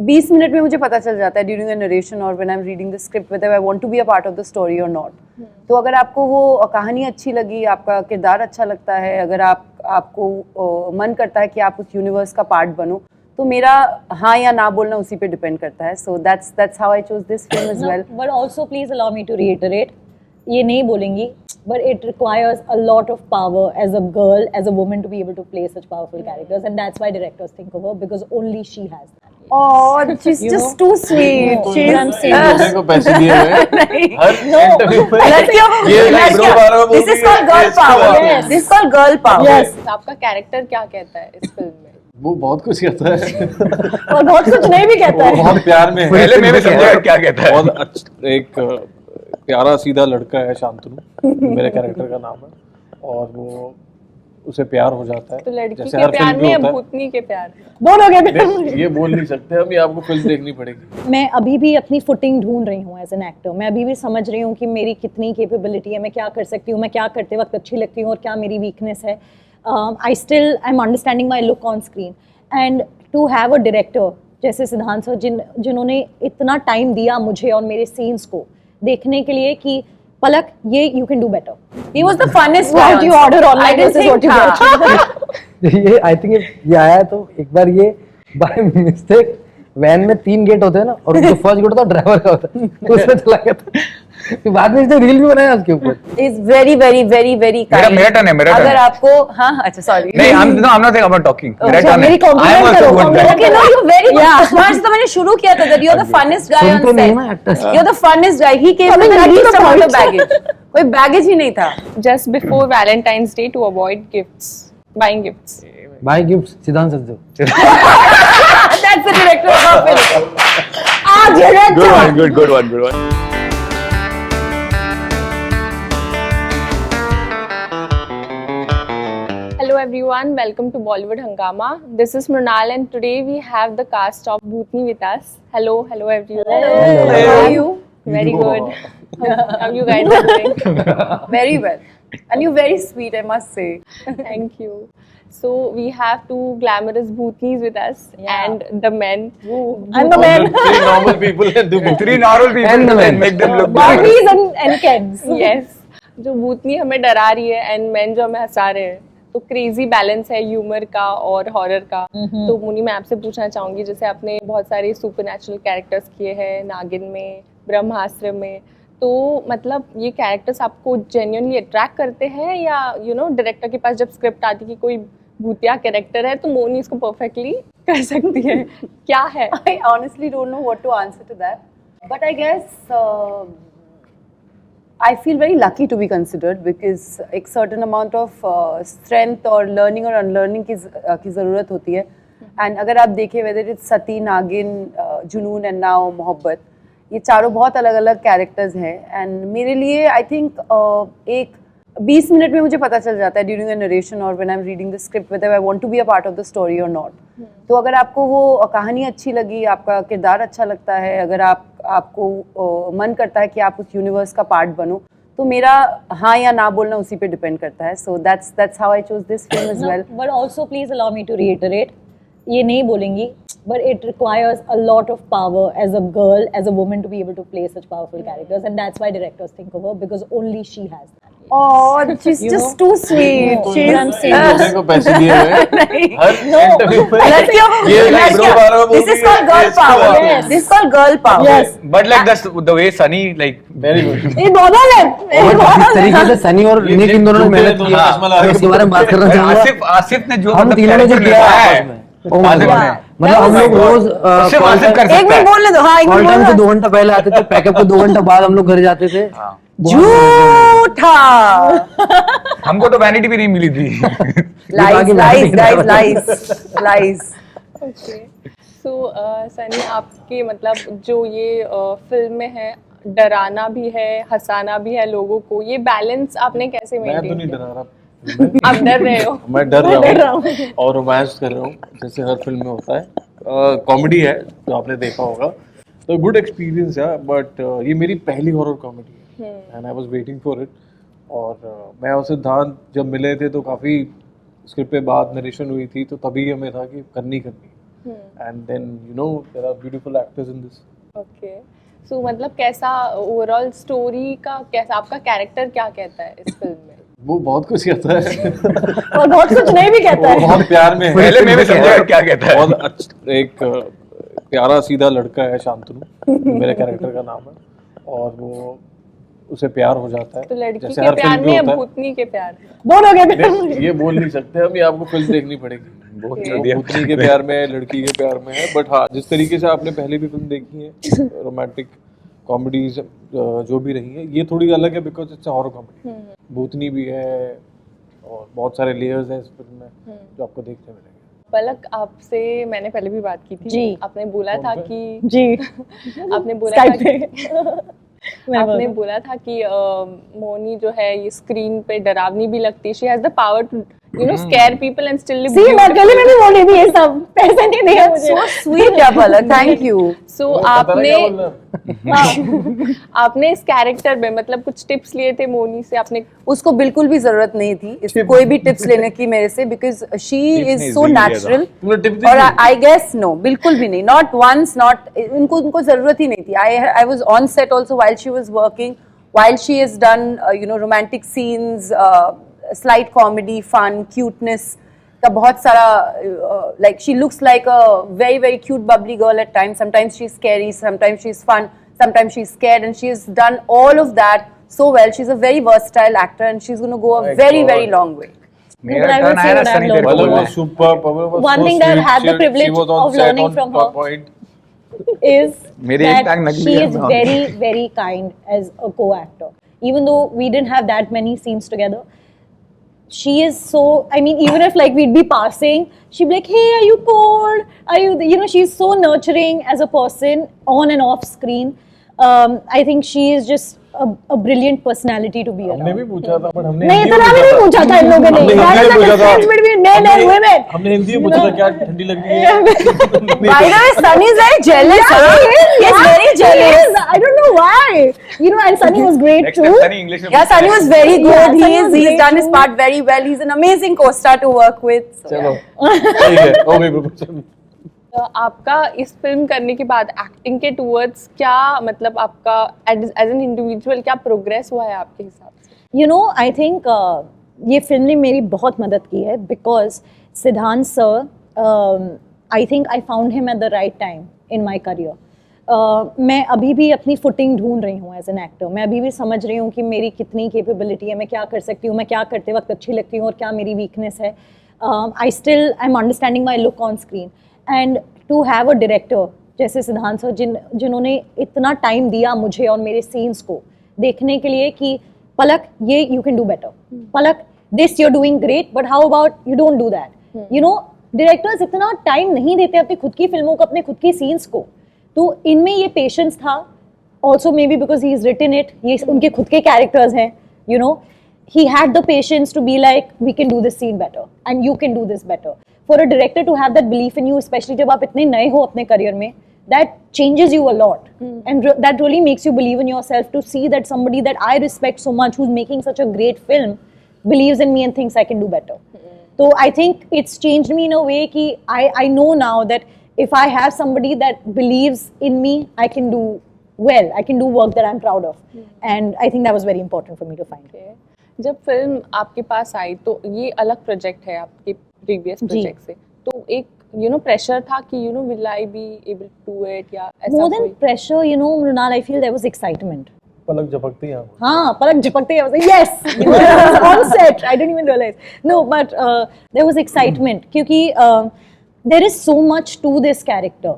20 minute में मुझे पता चल जाता है ड्यूरिंग द नरेशन और when I am reading the script whether I want to be a part of the story और नॉट। तो अगर आपको वो कहानी अच्छी लगी, आपका किरदार अच्छा लगता है, अगर आपको मन करता है कि आप उस यूनिवर्स का पार्ट बनो, तो मेरा हाँ या ना बोलना उसी पे डिपेंड करता है। So that's how I chose this film as well. But also please allow me to reiterate, ये नहीं बोलेंगी, but it requires a lot of power as a girl, as a woman, to be able to play such powerful characters, and that's why directors think of her, because only she has that. Oh, she's just too sweet. लोगों को पैसे दिए हुए हर interview पे This is called girl power. This is called girl power. Yes. आपका character क्या कहता है इस फिल्म में? वो बहुत कुछ कहता है और बहुत कुछ नहीं भी कहता है। बहुत प्यार में है। पहले मैं भी समझा क्या कहता है। बहुत अच्छा, एक प्यारा सीधा लड़का है शांतनु, मेरे कैरेक्टर का नाम है, और वो उसे प्यार हो जाता है। तो लड़की जैसे के हर प्यार फिल्म में या होता है। भूतनी के प्यार में? दोनों के नहीं, ये बोल नहीं सकते हम, ये आपको फिल्म देखनी पड़ेगी। मैं अभी भी अपनी फुटिंग ढूंढ रही हूँ एज एन एक्टर। मैं अभी भी समझ रही हूँ कि मेरी कितनी कैपेबिलिटी है, मैं क्या कर सकती हूँ, मैं क्या करते वक्त अच्छी लगती हूँ और क्या मेरी वीकनेस है। I am understanding my look on screen, and to have a director जैसे सिद्धांत सर जिन्होंने इतना टाइम दिया मुझे और मेरे सीन्स को देखने के लिए कि पलक ये you can do better. He was the funnest What guy. you order online, I didn't this is what you think get. ये आई थिंक ये आया है, तो एक बार ये बाय मिस्टेक वैन में 3 गेट होते हैं ना, और जो फर्स्ट गेट होता है ड्राइवर का होता है, तो उसमें चला गया था। फिर बाद में इसने रील भी बनाया उसके ऊपर। Is very very very very kind. मेरा turn है, मेरा turn अगर है। आपको हाँ अच्छा sorry. नहीं, I'm not saying about talking. मेरा अच्छा, turn है। मेरी compliment I am also करो, good compliment guy. Okay, no, you're very good. Smart तो मैंने शुरू किया था that you're the funnest guy on सुनते नहीं set. ना actors। You're the funnest guy. He came with the least amount of baggage. कोई baggage ही नहीं था. Just before Valentine's Day to avoid gifts, buying gifts. Buy gift Siddhant sir. That's the director of our film. आज ये Good one, good one, good one. Hello everyone, welcome to Bollywood Hangama. This is Mrunal and today we have the cast of Bhutni with us. Hello everyone. How are you? Very good. How you guys are doing? Very well. And you're very sweet, I must say. Thank you. So we have two glamorous Bhutnis with us and the men. I'm the man. Three normal people and the Three normal people And the and men. make them look good. Barbies and Kens. Yes. जो भूतनी हमें डरा रही है and man जो हमें हंसा रहे हैं, तो क्रेजी बैलेंस है ह्यूमर का और हॉरर का। तो मुनी मैं आपसे पूछना चाहूंगी, जैसे आपने बहुत सारे सुपरनैचुरल कैरेक्टर्स किए हैं नागिन में, ब्रह्मास्त्र में, तो मतलब ये कैरेक्टर्स आपको जेन्युइनली अट्रैक्ट करते हैं या डायरेक्टर के पास जब स्क्रिप्ट आती कि कोई भूतिया कैरेक्टर है तो मोनी इसको परफेक्टली कर सकती है, क्या है? I honestly don't know what to answer to that. But I guess I feel very lucky to be considered because एक certain amount of strength और learning और unlearning की ज़रूरत होती है. And अगर आप देखें whether it's सती, नागिन, जुनून and now मोहब्बत, ये चारों बहुत अलग अलग कैरेक्टर्स हैं. एंड मेरे लिए आई थिंक एक 20 मिनट में मुझे पता चल जाता है ड्यूरिंग द नरेशन और when I am reading the script whether I want to be a part of the story और नॉट. तो अगर आपको वो कहानी अच्छी लगी, आपका किरदार अच्छा लगता है, अगर आपको मन करता है कि आप उस यूनिवर्स का पार्ट बनो, तो मेरा हाँ या ना बोलना उसी पे डिपेंड करता है. So that's how I chose this film as well. But also please allow me to reiterate, ये नहीं बोलेंगी, but it requires a lot of power as a girl, as a woman, to be able to play such powerful characters, and that's why directors think of her, because only she has that. Oh, she's just too sweet. लोगों को पैसे दिए हुए हर interview पे This is called girl power. Yes. This is called girl power. Yes. But like the way Sunny like very good. ये दोनों ने जिस तरीके से सनी और निक इन दोनों ने मेहनत की है, मैं उसके बारे में बात करना चाहूंगा। आसिफ ने जो हम तीनों ने जो character किया निभाया है है, आपस में, oh my आसिफ God। ने, मतलब हम लोग रोज सिर्फ आसिफ कर एक सकता मिनट है। बोलने दो. हाँ, एक कॉल मिनट टाइम से बोलना. 2 घंटा पहले आते थे, पैकअप के 2 घंटा बाद हम लोग घर जाते थे। झूठा. हमको तो वैनिटी भी नहीं मिली थी। Lies. ओके, सो सनी आपके मतलब जो ये फिल्म में है, डराना भी है, हंसाना भी है लोगों को, ये बैलेंस आपने कैसे मैं तो मेंटेन नहीं किया? डरा रहा, आप डर रहे हो? मैं डर रहा हूँ और रोमांस कर रहा हूँ जैसे हर फिल्म में होता है। कॉमेडी है जो आपने देखा होगा, तो गुड एक्सपीरियंस है, बट ये मेरी पहली हॉरर कॉमेडी है and I was waiting for it. और मैं और सिद्धांत जब मिले थे तो काफ़ी स्क्रिप्ट पे बात नरेशन हुई थी, तो तभी हमें था कि करनी and then you know there are beautiful actors in this. Okay so मतलब कैसा ओवरऑल स्टोरी का कैसा आपका कैरेक्टर क्या कहता है इस फिल्म में? वो बहुत कुछ कहता है और बहुत कुछ नहीं भी कहता वो है। बहुत प्यार में है। पहले मैं भी समझा क्या कहता है। बहुत अच्छा एक प्यारा सीधा लड़का है शांतनु, मेरे कैरेक्टर का नाम है, और वो उसे प्यार हो जाता है। तो लड़की जैसे के हर प्यार फिल्म में या होता है। भूतनी के प्यार में? दोनों के नहीं, ये बोल नहीं सकते हम, ये आपको फिल्म देखनी पड़ेगी। वो भूतनी के प्यार में है, लड़की के प्यार में है, बट हाँ जिस तरीके से आपने पहले भी फिल्म देखी है रोमांटिक कॉमेडीज जो भी रही है, ये थोड़ी अलग है बिकॉज इट्स हॉरर कॉमेडी। भूतनी भी है और बहुत सारे लेयर्स हैं इस फिल्म में जो आपको देखने मिलेंगे। पलक आपसे मैंने पहले भी बात की थी जी। आपने बोला था कि जी आपने बोला था Skype पे। कि आपने बोला था कि मोनी जो है ये स्क्रीन पे डरावनी भी लगती है, she has the power to you know scare people and still live see मैं अकेले में भी बोल रही थी ये सब, पैसे नहीं दिए मुझे। So sweet, yeah, Palak. Thank you. सो पता नहीं क्या बोल रहा है? आपने इस कैरेक्टर में मतलब कुछ टिप्स लिए थे मोनी से? आपने उसको बिल्कुल भी जरूरत नहीं थी कोई भी टिप्स लेने की मेरे से, because she is so natural. तुमने टिप दी और थी? आई गेस नो, बिल्कुल भी नहीं, नॉट वंस, नॉट उनको जरूरत ही नहीं थी। I was on set also while she was working, while she has done you know romantic scenes, slight comedy, fun, cuteness का बहुत सारा, like she looks like a very very cute bubbly girl at times. Sometimes she's scary, sometimes she's fun, sometimes she's scared, and she's done all of that so well. She's a very versatile actor and she's going to go a My very God. very long way. मेरा I will turn say आया ना what I've Sunny learned. तेरे को Palak बोलना was है। superb. Palak was One so thing that I've sweet. had the She privilege was on of set learning on from her. point. is मेरी एक that टांग नकली she है, is मैं और- very very kind as a co-actor. Even though we didn't have that many scenes together, she is so, I mean, even if like we'd be passing, she'd be like, hey, are you cold? Are you, you know, she's so nurturing as a person on and off screen. I think she is just a brilliant personality to be हमने भी around. पूछा था but हमने नहीं हिंदी इतना में भी नहीं पूछा था इन लोगों ने. हमने There हिंदी is में a पूछा था। difference between men and women. हमने हिंदी में पूछा था क्या ठंडी लग रही है? By the way, Sunny is very jealous. Yeah, he is. He's very He jealous. is. I don't know why. You know, and Sunny was great Next too. time Sunny English में Yeah, Sunny was very good. Yeah, Sunny was He's great done his too. part very well. He's an amazing co-star to work with. So, चलो yeah. ठीक है, हो गई proposal. आपका इस film करने के बाद एक्टिंग के टूवर्ड्स क्या मतलब आपका एज एन इंडिविजुअल क्या प्रोग्रेस हुआ है आपके हिसाब से? You know, I think ये फिल्म ने मेरी बहुत मदद की है because सिद्धांत sir, I think I found him at the right time in my career. मैं अभी भी अपनी फुटिंग ढूंढ रही हूँ एज एन एक्टर. मैं अभी भी समझ रही हूँ कि मेरी कितनी कैपेबिलिटी है, मैं क्या कर सकती हूँ, मैं क्या करते वक्त अच्छी लगती हूँ और क्या मेरी वीकनेस है. I am understanding my look on screen and to have a director जैसे सिद्धांत सर जिन्होंने इतना टाइम दिया मुझे और मेरे सीन्स को देखने के लिए कि पलक ये you can do better, Palak this you are doing great but how about you don't do that. You know, directors इतना टाइम नहीं देते अपनी खुद की फिल्मों को, अपने खुद की सीन्स को. तो इनमें ये पेशेंस था. Also may be because he is written it, ये उनके खुद के कैरेक्टर्स हैं. You know, he had the patience to be like we can do this scene better and you can do this better. For a director to have that belief in you, especially जब आप इतने नए हो अपने career में, that changes you a lot and that really makes you believe in yourself to see that somebody that I respect so much who's making such a great film believes in me and thinks I can do better. So I think it's changed me in a way कि I know now that if I have somebody that believes in me, I can do well, I can do work that I'm proud of. And I think that was very important for me to find. Okay. जब film आपके पास आई तो ये अलग project है आपके previous project से, तो एक यू नो प्रेशर था कि you know will I be able to do it या ऐसा More than कोई? pressure, you know, Mrunal, I feel there was excitement. पलक झपकती है आपको। हाँ, पलक झपकते I was like, yes, you know, I was on set. I didn't even realize. No, but there was excitement क्योंकि there is so much to this character.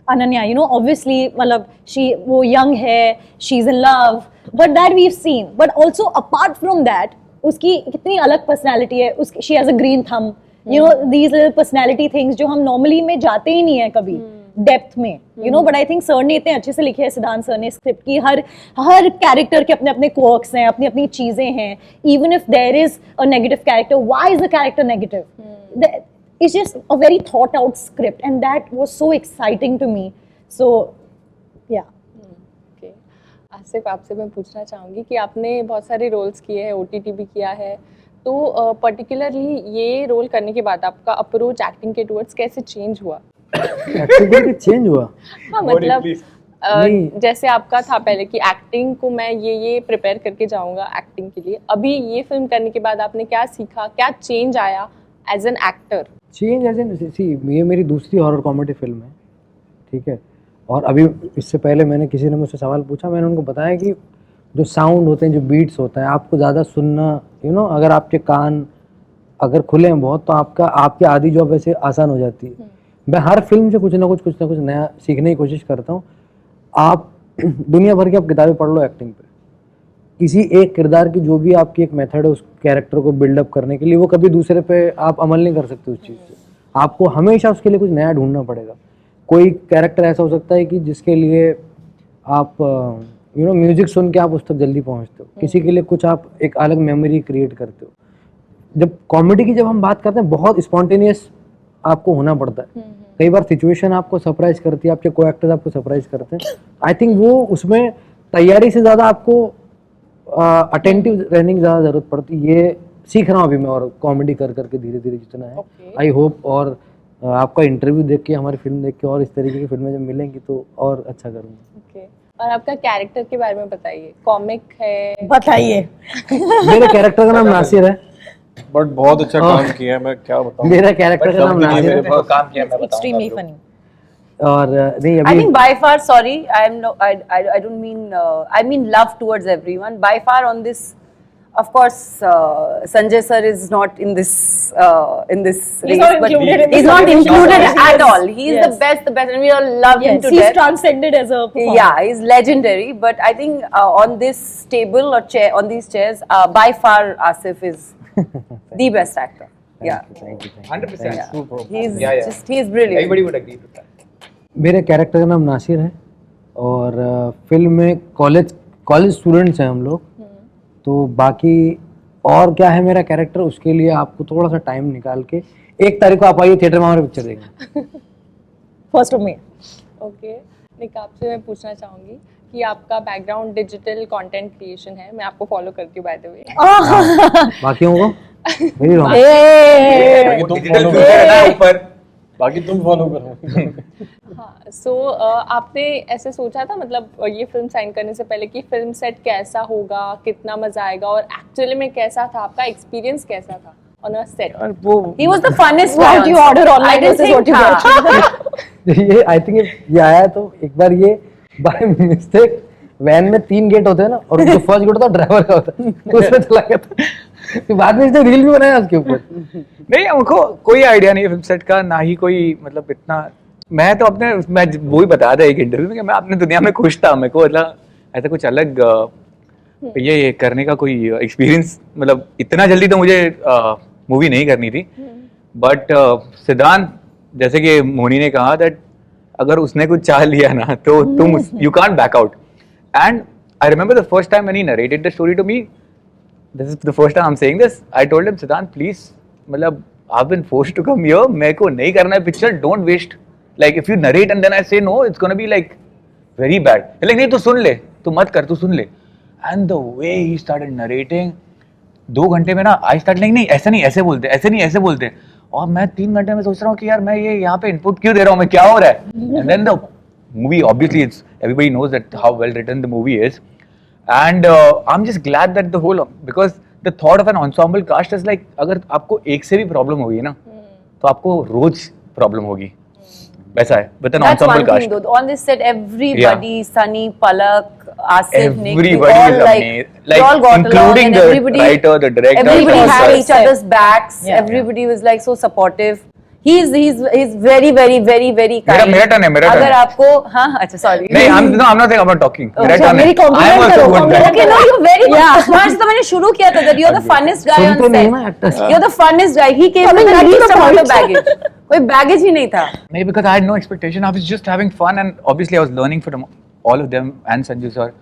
Ananya, you know, obviously, मतलब वो young है, she's in love, but that we've seen. But also apart from that, उसकी कितनी अलग personality है. उसकी she has a green thumb. You know, these little personality things जो हम normally में जाते ही नहीं है कभी डेप्थ में. You know, but I think sir ने इतने अच्छे से लिखे है, सिद्धांत सर ने स्क्रिप्ट की हर कैरेक्टर के अपने अपने quirks हैं, अपनी अपनी चीजें हैं. Even if there is a negative character, why is the character negative? It's just a very thought out script and that was so exciting to me. So yeah. Okay. Asif, आपसे मैं पूछना चाहूँगी कि आपने बहुत सारे रोल्स किए हैं, OTT भी किया है, तो पर्टिकुलरली ये रोल करने के बाद आपका अप्रोच एक्टिंग के टुवर्ड्स कैसे चेंज हुआ? एक्टिविटी चेंज हुआ। हाँ मतलब नहीं। जैसे आपका था पहले कि एक्टिंग को मैं ये प्रिपेयर करके जाऊंगा एक्टिंग के लिए, अभी ये फिल्म करने के बाद आपने क्या सीखा, क्या चेंज आया as an actor? Change as an सी, ये मेरी दूसरी हॉरर कॉमेडी फिल्म है, ठीक है। और अभी इससे पहले मैंने किसी ने मुझसे सवाल पूछा, मैंने उनको बताया कि जो साउंड होते हैं, जो बीट्स होता है, आपको ज़्यादा सुनना, अगर आपके कान अगर खुले हैं बहुत, तो आपकी आधी जॉब वैसे आसान हो जाती है। मैं हर फिल्म से कुछ ना कुछ नया सीखने की कोशिश करता हूँ। आप दुनिया भर की आप किताबें पढ़ लो एक्टिंग पे, किसी एक किरदार की जो भी आपकी एक मेथड है उस कैरेक्टर को बिल्डअप करने के लिए, वो कभी दूसरे पे आप अमल नहीं कर सकते उस चीज़ से। आपको हमेशा उसके लिए कुछ नया ढूंढना पड़ेगा। कोई कैरेक्टर ऐसा हो सकता है कि जिसके लिए आप म्यूजिक सुन के आप उस तक जल्दी पहुंचते हो, किसी के लिए कुछ आप एक अलग मेमोरी क्रिएट करते हो। जब कॉमेडी की हम बात करते हैं, बहुत स्पॉन्टेनियस आपको होना पड़ता है। कई बार सिचुएशन आपको सरप्राइज करती है, आपके को एक्टर्स आपको सरप्राइज करते हैं। आई थिंक वो उसमें तैयारी से ज़्यादा आपको अटेंटिव रहने की ज़्यादा ज़रूरत पड़ती है। ये सीख रहा हूँ अभी मैं, और कॉमेडी कर करके धीरे धीरे जितना है। आई होप और आपका इंटरव्यू देख के, हमारी फिल्म देख के, और इस तरीके की फिल्में जब मिलेंगी तो और अच्छा करूँगा। ओके, और आपका कैरेक्टर के बारे में बताइए, कॉमिक है? बताइए। मेरे कैरेक्टर का नाम नासिर है। बट बहुत अच्छा काम किया है, मैं क्या बताऊं। मेरा कैरेक्टर का नाम नासिर है जो काम किया मैं बताऊंगा एक्सट्रीमली आपको। फनी। और नहीं I अभी think by far, sorry, I don't mean, I mean love towards everyone. By far on this, of course, Sanjay sir is not in this race. not but included in he's this not competition. included Yes. at all. He's Yes. the best, and we all love him Yes, to he's death. transcended as a performer. Yeah, he's legendary. But I think on this table or chair, on these chairs, by far Asif is the best actor. Yeah, Thank you. 100%. he's Yeah. he's brilliant. Everybody would agree with that. मेरे character का नाम नासिर है, और film में college students हैं हम लोग। तो बाकी और क्या है मेरा कैरेक्टर, उसके लिए आपको थोड़ा सा टाइम निकाल के 1 तारीख को आप आइए थिएटर में हमारे पिक्चर देखेंगे। 1st of May। ओके, निक आपसे मैं पूछना चाहूंगी कि आपका बैकग्राउंड डिजिटल कंटेंट क्रिएशन है, मैं आपको फॉलो करती हूँ बाय द वे। बाकियों को मेरी रॉन्ग। बाकी तुम Digital follow filter है ना करो। ऊपर। बाकी तुम फॉलो करो। हाँ, सो आपने ऐसे सोचा था मतलब ये फिल्म साइन करने से पहले कि फिल्म सेट कैसा होगा, कितना मजा आएगा, और एक्चुअली में कैसा था, आपका एक्सपीरियंस कैसा था ऑन अ सेट? वो He was the funnest guy. What on you set. order online I didn't versus what think you था। ये आई थिंक ये आया तो एक बार ये बाय मिस्टेक वैन में 3 गेट होते हैं ना, और जो फर्स्ट गेट होता है ड्राइवर का होता है, तो उसमें चला गया था। फिर बाद में इसने रील भी बनाया उसके ऊपर। नहीं, हमको कोई आइडिया नहीं है फिल्म सेट का, ना ही कोई मतलब इतना। मैं तो मैं वो ही बताया था एक इंटरव्यू में कि मैं अपनी दुनिया में खुश था। मेरे को मतलब ऐसा कुछ अलग ये करने का कोई एक्सपीरियंस, मतलब इतना जल्दी तो मुझे मूवी नहीं करनी थी। बट सिद्धांत, जैसे कि मोनी ने कहा, दैट अगर उसने कुछ चाह लिया ना तो तुम you can't back out. And I remember the first time when he narrated the story to me, this is the first time I'm saying this, I told him, Siddhant, please, मतलब I've been forced to come here, मेरे को नहीं करना है picture, don't waste, like if you narrate and then I say no, it's gonna be like very bad. like नहीं, तू सुन ले, तू मत कर, तू सुन ले। and the way he started narrating, 2 घंटे में ना I started like नहीं ऐसा नहीं ऐसे बोलते, ऐसे नहीं ऐसे बोलते, और मैं 3 घंटे में सोच रहा हूँ कि यार मैं ये यहाँ पे इनपुट क्यों दे रहा हूँ, मैं क्या हो रहा है। and then the movie, obviously it's everybody knows that how well written the movie is. And I'm just glad that the whole, because the thought of an ensemble cast is like, अगर आपको एक से भी problem होगी ना तो आपको रोज problem होगी, वैसा है with an That's ensemble one thing cast. though. On this set, everybody, Sunny, Palak, Asif, Nick, we Everybody all is like, amazing. we all got along, including and the everybody, writer, the director, everybody the had producer. each other's backs. Yeah. Everybody was like so supportive. He's very kind. मेरा turn है, मेरा turn अगर है। आपको हाँ अच्छा sorry. नहीं, I'm not saying I'm not talking. मेरा अच्छा, turn है. मेरी compliment I am also करो, good man. Okay, no, you're very good. वहाँ से तो मैंने शुरू किया था that you're the funnest guy on सुनते नहीं ना set. actors। You're the funnest guy. He came with the least amount of baggage. कोई baggage ही नहीं था. Maybe because I had no expectation. I was just having fun, and obviously I was learning from all of them and Sanju sir.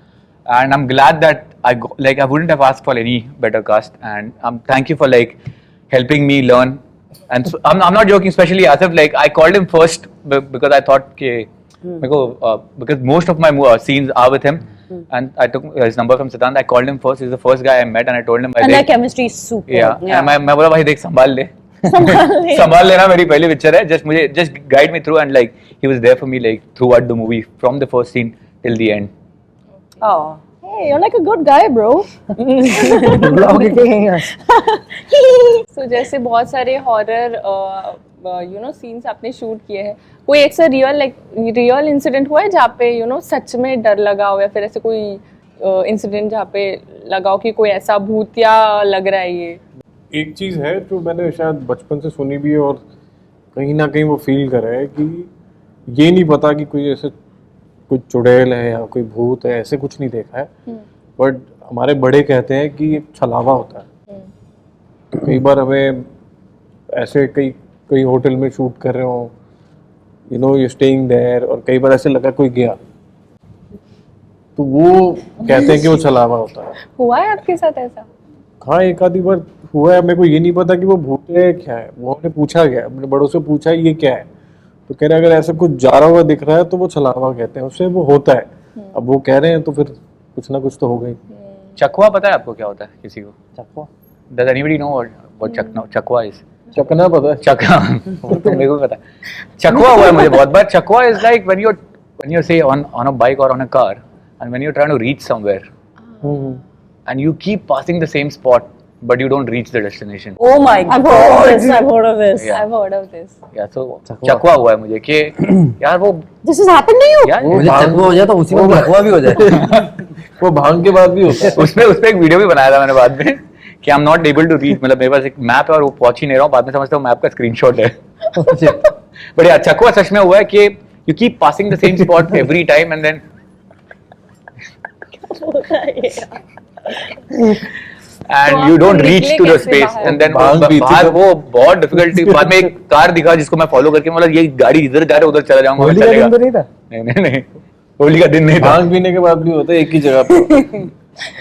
And I'm glad that I wouldn't have asked for any better cast. And thank you for like helping me learn. And so, I'm not joking. Especially Asif, like I called him first because I thought because most of my scenes are with him. And I took his number from Siddhant. I called him first. He's the first guy I met, and I told him, And their chemistry is super. yeah. And मैं बोला भाई देख संभाल ले, संभाल लेना मेरी पहली पिक्चर है. Just guide me through and like he was there for me like throughout the movie from the first scene till the end. Oh. Hey, you're like a good guy, bro. ब्लॉग के so जैसे बहुत सारे horror you know scenes आपने shoot किए हैं, कोई ऐसा रियल इंसिडेंट हुआ है जहाँ पे यू नो सच में डर लगा हो, या फिर ऐसे कोई इंसिडेंट जहाँ पे लगा हो कि कोई ऐसा भूतिया लग रहा है ये? एक चीज़ है जो मैंने शायद बचपन से सुनी भी है और कहीं ना कहीं वो फील करा है कि ये नहीं पता कि कोई ऐसे कोई चुड़ैल है या कोई भूत है, ऐसे कुछ नहीं देखा है. बट हमारे बड़े कहते हैं कि एक छलावा होता है. तो कई बार हमें ऐसे कई होटल में शूट कर रहे हो, you know you staying there, और कई बार ऐसे लगा कोई गया, तो वो कहते हैं कि वो छलावा होता है. हुआ है आपके साथ ऐसा? हाँ, एक आधी बार हुआ है. मेरे को ये नहीं पता कि वो भूत है क्या है. वो हमने पूछा गया, अपने बड़ों से पूछा ये क्या है, तो कह रहे अगर ऐसा कुछ जा रहा हुआ दिख रहा है तो वो छलावा कहते हैं, उससे वो होता है. अब वो कह रहे हैं तो फिर कुछ ना कुछ तो होगा ही. चकवा पता है आपको क्या होता है किसी को? चकवा Does anybody know what चकवा is? चकना पता है. चकवा तो मेरे को पता है. चकवा हुआ है मुझे बहुत बार. चकवा is like when you say on a bike or on a car and when you're trying to reach somewhere and you keep passing the same spot but you don't reach the destination. Oh my I've heard of God. this. I've heard of this. Yeah. I've heard of this. Yeah, so चकवा हुआ है मुझे कि यार वो This has happened to you? यार मुझे चकवा हो जाए तो उसी में चकवा भी हो जाए. वो भांग के बाद भी होता है. उसमें एक वीडियो भी बनाया था मैंने बाद में कि I am not able to reach, मतलब मेरे पास एक मैप है और वो पहुंच ही नहीं रहा हूँ. बाद में समझता हूँ मैप का स्क्रीनशॉट है. बट यार चकवा सच में हुआ है कि you keep passing the same spot every time and then and you don't reach to the space and then बाहर वो बहुत डिफिकल्टी. बाद में एक कार दिखा जिसको मैं फॉलो करके मतलब ये गाड़ी इधर जा रहा है उधर चला जाऊंगा. होली का दिन तो नहीं था. नहीं होली का दिन नहीं था. भांग पीने के बाद भी होता है एक ही जगह पे.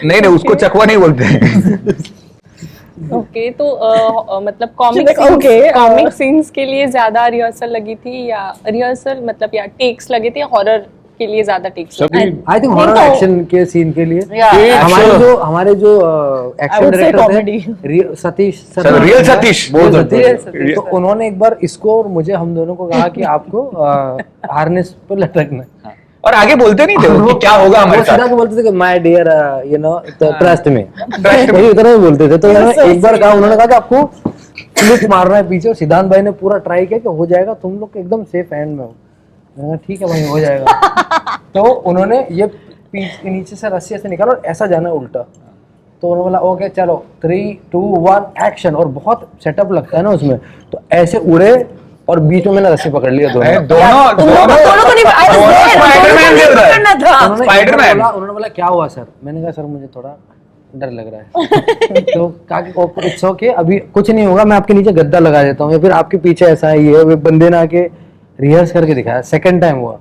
नहीं उसको चकवा नहीं बोलते. ओके, तो मतलब Okay, कॉमिक सीन्स के लिए ज्यादा रिहर्सल लगी थी, या रिहर्सल मतलब या टेक्स लगे थे, या हॉरर के लिए ज्यादा टेक्स? सभी आई थिंक हॉरर एक्शन के सीन के लिए Yeah. हमारे जो एक्शन would say डायरेक्टर थे सतीश रियल सतीश बहुत Real सतीश. तो उन्होंने एक बार इसको और मुझे हम दोनों को कहा कि आपको हार्नेस पर लटकना है. और आगे बोलते नहीं थे वो कि क्या होगा हमारे वो सीधा साथ. के बोलते थे कि my dear you know trust में, वही उतना ही बोलते थे. तो एक बार कहा उन्होंने कहा कि आपको फ्लिप मारना है पीछे, और सिद्धांत भाई ने पूरा ट्राई किया कि हो जाएगा, तुम लोग एकदम सेफ हैंड में हो. मैंने कहा ठीक है भाई हो जाएगा. तो उन्होंने ये पीछ के नीचे से रस्सी से निकाला और ऐसा जाना उल्टा. तो उन्होंने बोला ओके चलो 3, 2, 1 एक्शन. और बहुत सेटअप लगता है ना उसमें, तो ऐसे उड़े और बीच में मैंने रस्सी पकड़ लिया दोनों. स्पाइडरमैन. उन्होंने बोला क्या हुआ सर. मैंने कहा सर मुझे थोड़ा डर लग रहा है. तो कहा कि इट्स ओके, अभी कुछ नहीं होगा, मैं आपके नीचे गद्दा लगा देता हूँ, या फिर आपके पीछे ऐसा है. ये बंदे ने आके रिहर्स करके दिखाया. सेकंड टाइम हुआ,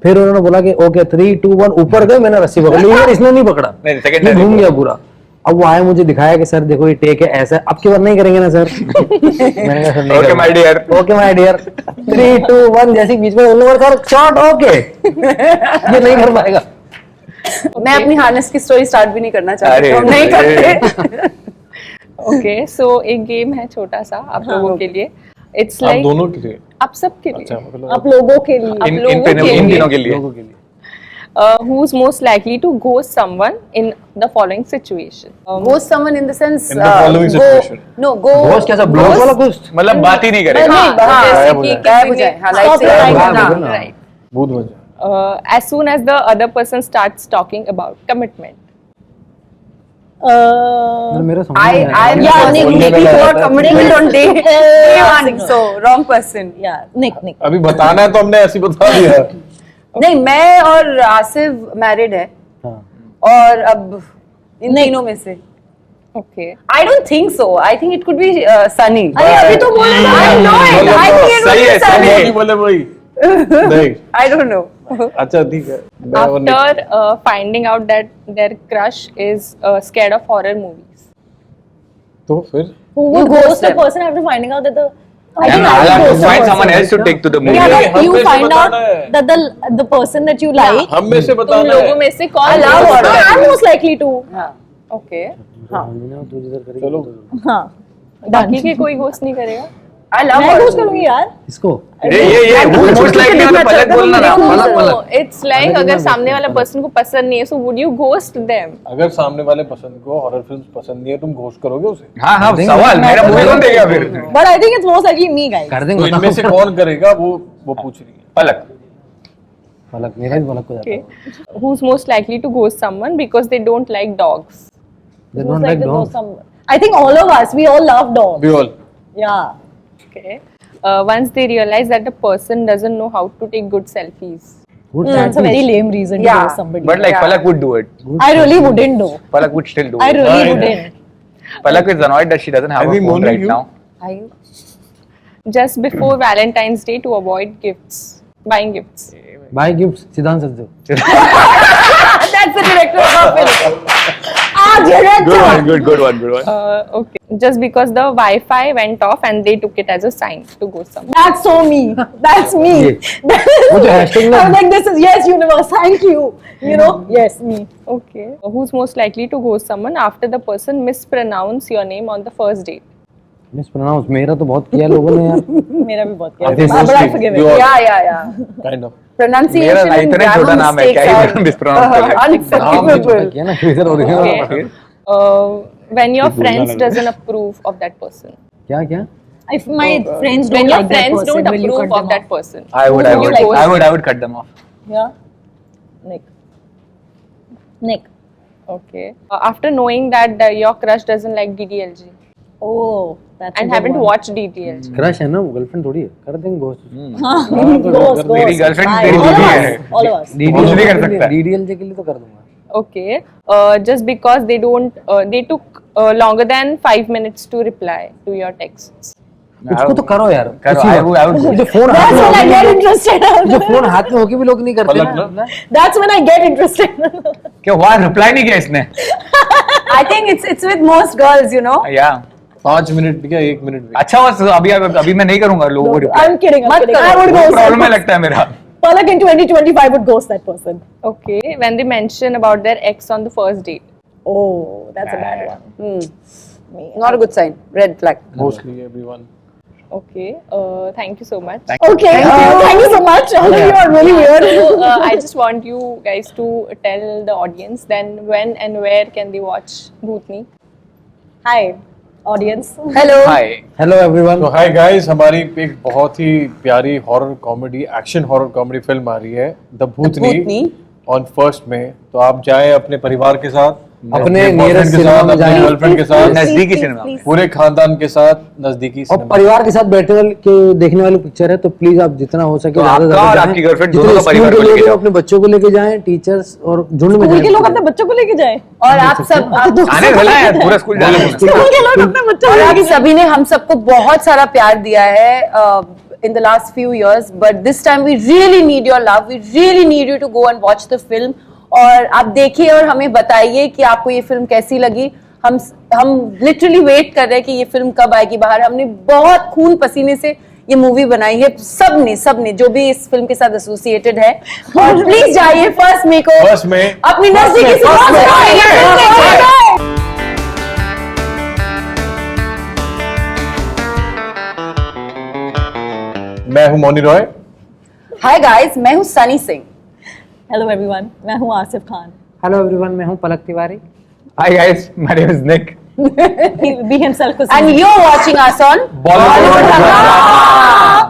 फिर उन्होंने बोला कि ओके 3, 2, 1 ऊपर गए, मैंने रस्सी पकड़ ली. यार इसने नहीं पकड़ा, नहीं, second ये time घूम गया पूरा. अब वो आए मुझे दिखाया कि सर देखो ये टेक है ऐसा, अब की बार नहीं करेंगे ना सर. मैंने कहा सर नहीं okay my dear. Okay my dear 3, 2, 1 जैसे बीच में उन्होंने बोला सर शॉट ओके. ये नहीं कर पाएगा. मैं अपनी हार्नेस की स्टोरी स्टार्ट भी नहीं करना चाहती, अरे, तो हम नहीं अरे। करते. ओके, सो एक गेम है छोटा सा आप लोगों के लिए. इट्स आप लाइक दोनों के लिए. आप सबके लिए. अच्छा मतलब आप लोगों के लिए. आप लोगों के इन लिए. दिनों के लिए. लोगों के लिए. Who's most likely to ghost someone in the following situation? Ghost someone in the sense In the following situation. No, go ghost कैसा ब्लॉग वाला घोस्ट. मतलब बात ही नहीं करेगा. नहीं, हाँ, हाँ, जैसे गायब हो कि जाए. गायब हो किसी जाए. ने- हाँ, लाइट से Stop गायब it. होना. बिल्कुल ना. Right. भूत बन जाए. As soon as the other person starts talking about commitment. मेरा समझ I नहीं आया. am Yeah, the Nick, person Nick, looking Nick. for commitment on day one. So wrong person. Yeah, Nick. अभी बताना है तो हमने ऐसे ही बता दिया. नहीं, मैं और आसिफ मैरिड है, हाँ. और अब इन तीनों में से Okay. I don't think so. I think it could be Sunny. अरे अभी तो बोले ना. I know it. I think it सही would है, be सही Sunny. है. नहीं बोले वही. नहीं. I don't know. अच्छा ठीक है. मैं और निक. After finding out that their crush is scared of horror movies. तो फिर Who would You ghost ghost the them. person after finding out that the And I'll have to find someone else to take to the movie. Yeah, नहीं, but हम you में से find out बताना है. that the person that you like. हम में से तुम बताना लोगों है. में से कौन Allow ghost horror. करेगा? I'm most likely to. हाँ. Okay. चलो. हाँ. बाकी के कोई घोस्ट नहीं करेगा? I love मैं horror घोस्ट करूंगी यार। इसको ये मोस्ट लाइकली वाला पलक बोलना ना, पलक No, पलक। it's like अगर सामने वाला पर्सन को पसंद नहीं है, so would you ghost them? अगर सामने वाले पसंद को हॉरर फिल्म्स पसंद नहीं है, तुम घोस्ट करोगे उसे? हाँ हाँ, सवाल मेरा मूवी कौन देगा फिर? But I think it's most likely me, guys. कर तो देंगे। इनमें से कौन करेगा वो पूछ रही है। पलक। पलक, मेरा भी पलक को जाता Okay. है। Who's most likely to ghost someone because they don't like dogs? They Who's don't like the dogs. most I think all of us, we all love dogs. We all. Yeah. Okay. Once they realize that a person doesn't know how to take good selfies. Good That's a very lame reason to Yeah. ghost somebody. But like Palak would do it. I really wouldn't do. Palak would still do I it. really Right. wouldn't. Palak is annoyed that she doesn't have I a think phone only right you. now. Are you? Just before Valentine's Day to avoid gifts, buying gifts. Buy gifts, Siddhant Sachdev. That's the director of our film. Good one. Okay. Just because the Wi-Fi went off and they took it as a sign to ghost someone. That's so me. That's me. वो जो hashtag ना- I'm like, this is yes, universe. Thank you. You know, yes, me. Okay. Who's most likely to ghost someone after the person mispronounce your name on the first date? Mispronounce, मेरा तो बहुत किया लोगों ने यार। मेरा भी बहुत किया। I think But I mostly forgive you it. all- Yeah. Kind of. Pronunciation मेरा and इतना छोटा grammar नाम है, mistakes क्या ही are mispronounce कर ले। unforgivable. किया ना इधर और Okay. When your friends doesn't approve of that person. क्या If my friends don't When your like that friends person, don't will you approve cut of them that off? person. I would cut them off. Yeah. Nick. Okay. After knowing that your crush doesn't like DDLG Oh, that's and a good haven't one. watched DDLG. Crush है ना, वो girlfriend थोड़ी है, कर देंगे ghost. Ghost. मेरी girlfriend Bye. तेरी All of बीवी us. है। All of us. Obviously कर सकता है। DDLJ के लिए तो कर दूंगा। Okay. Just because they don't, they took longer than 5 minutes to reply to your texts. उसको तो करो यार। करो, किसी I वक्त। would go. जो फोन हाथ That's में when I होके get भी- interested. जो फोन हाथ में होके भी लोग नहीं करते पलक ना। ना। That's when I get interested. क्या हुआ? रिप्लाई नहीं किया इसने? I think it's with most girls, you know. या 5 मिनट या 1 मिनट भी। अच्छा बस अभी मैं नहीं करूंगा लोगों को रिप्लाई। I'm kidding. I'm मत kidding. करो। I would ghost that problem में person. लगता है मेरा। Palak in 2025 would ghost that person. Okay. When they mention about their ex on the first date. Oh, that's a bad one. Not a good sign. Red flag. Mostly everyone. Okay. Thank you so much. Okay, thank you so much. All of you are really weird. So I just want you guys to tell the audience then when and where can they watch Bhootni? Hi, audience. Hello. Hi. Hello everyone. तो hi guys, हमारी एक बहुत ही प्यारी horror comedy, action horror comedy film आ रही है the Bhootni Bhootni. On 1 में। तो आप जाएं अपने परिवार के साथ, अपने boyfriend nearest के cinema साथ, में अपने जाएं। गर्लफ्रेंड के साथ, नजदीकी सिनेमा। पूरे खानदान के साथ नजदीकी और सिनेमा। परिवार के साथ बैठने वाले के देखने वाली पिक्चर है, तो प्लीज आप जितना हो सके तो ज्यादा से आपका ज्यादा और जाएं। आपकी girlfriend जितने दोनों का स्कूल परिवार के को लोग लेके हैं, जाओ। अपने बच्चों को लेके जाएं, टीचर्स और झुंड में स्कूल जाएं। के लोग अपने बच्चों को लेके जाए। और आप सब आने वाला है पूरा स्कूल जाने वाला है। स्कूल के लोग अपने बच्चों और को आप लेके जाए। सभी ने हम सबको बहुत सारा प्यार दिया है in the last few years, but this time we really need your love. We really need you to go and watch the film. और आप देखिए और हमें बताइए कि आपको ये फिल्म कैसी लगी। हम लिटरली वेट कर रहे हैं कि ये फिल्म कब आएगी बाहर। हमने बहुत खून पसीने से ये मूवी बनाई है, सबने जो भी इस फिल्म के साथ एसोसिएटेड है। और प्लीज जाइए 1 मई को 1 मई अपनी नजदीकी सिनेमा में जाइए। मैं हूं मोनी रॉय। हाय गाइस, मैं हूँ सनी सिंह। Hello everyone, मैं हूँ आसिफ खान. हेलो एवरीवन, मैं हूं पलक Tiwari. Hi guys, my name is Nick. He himself was. And you're watching us on Bollywood Hungama.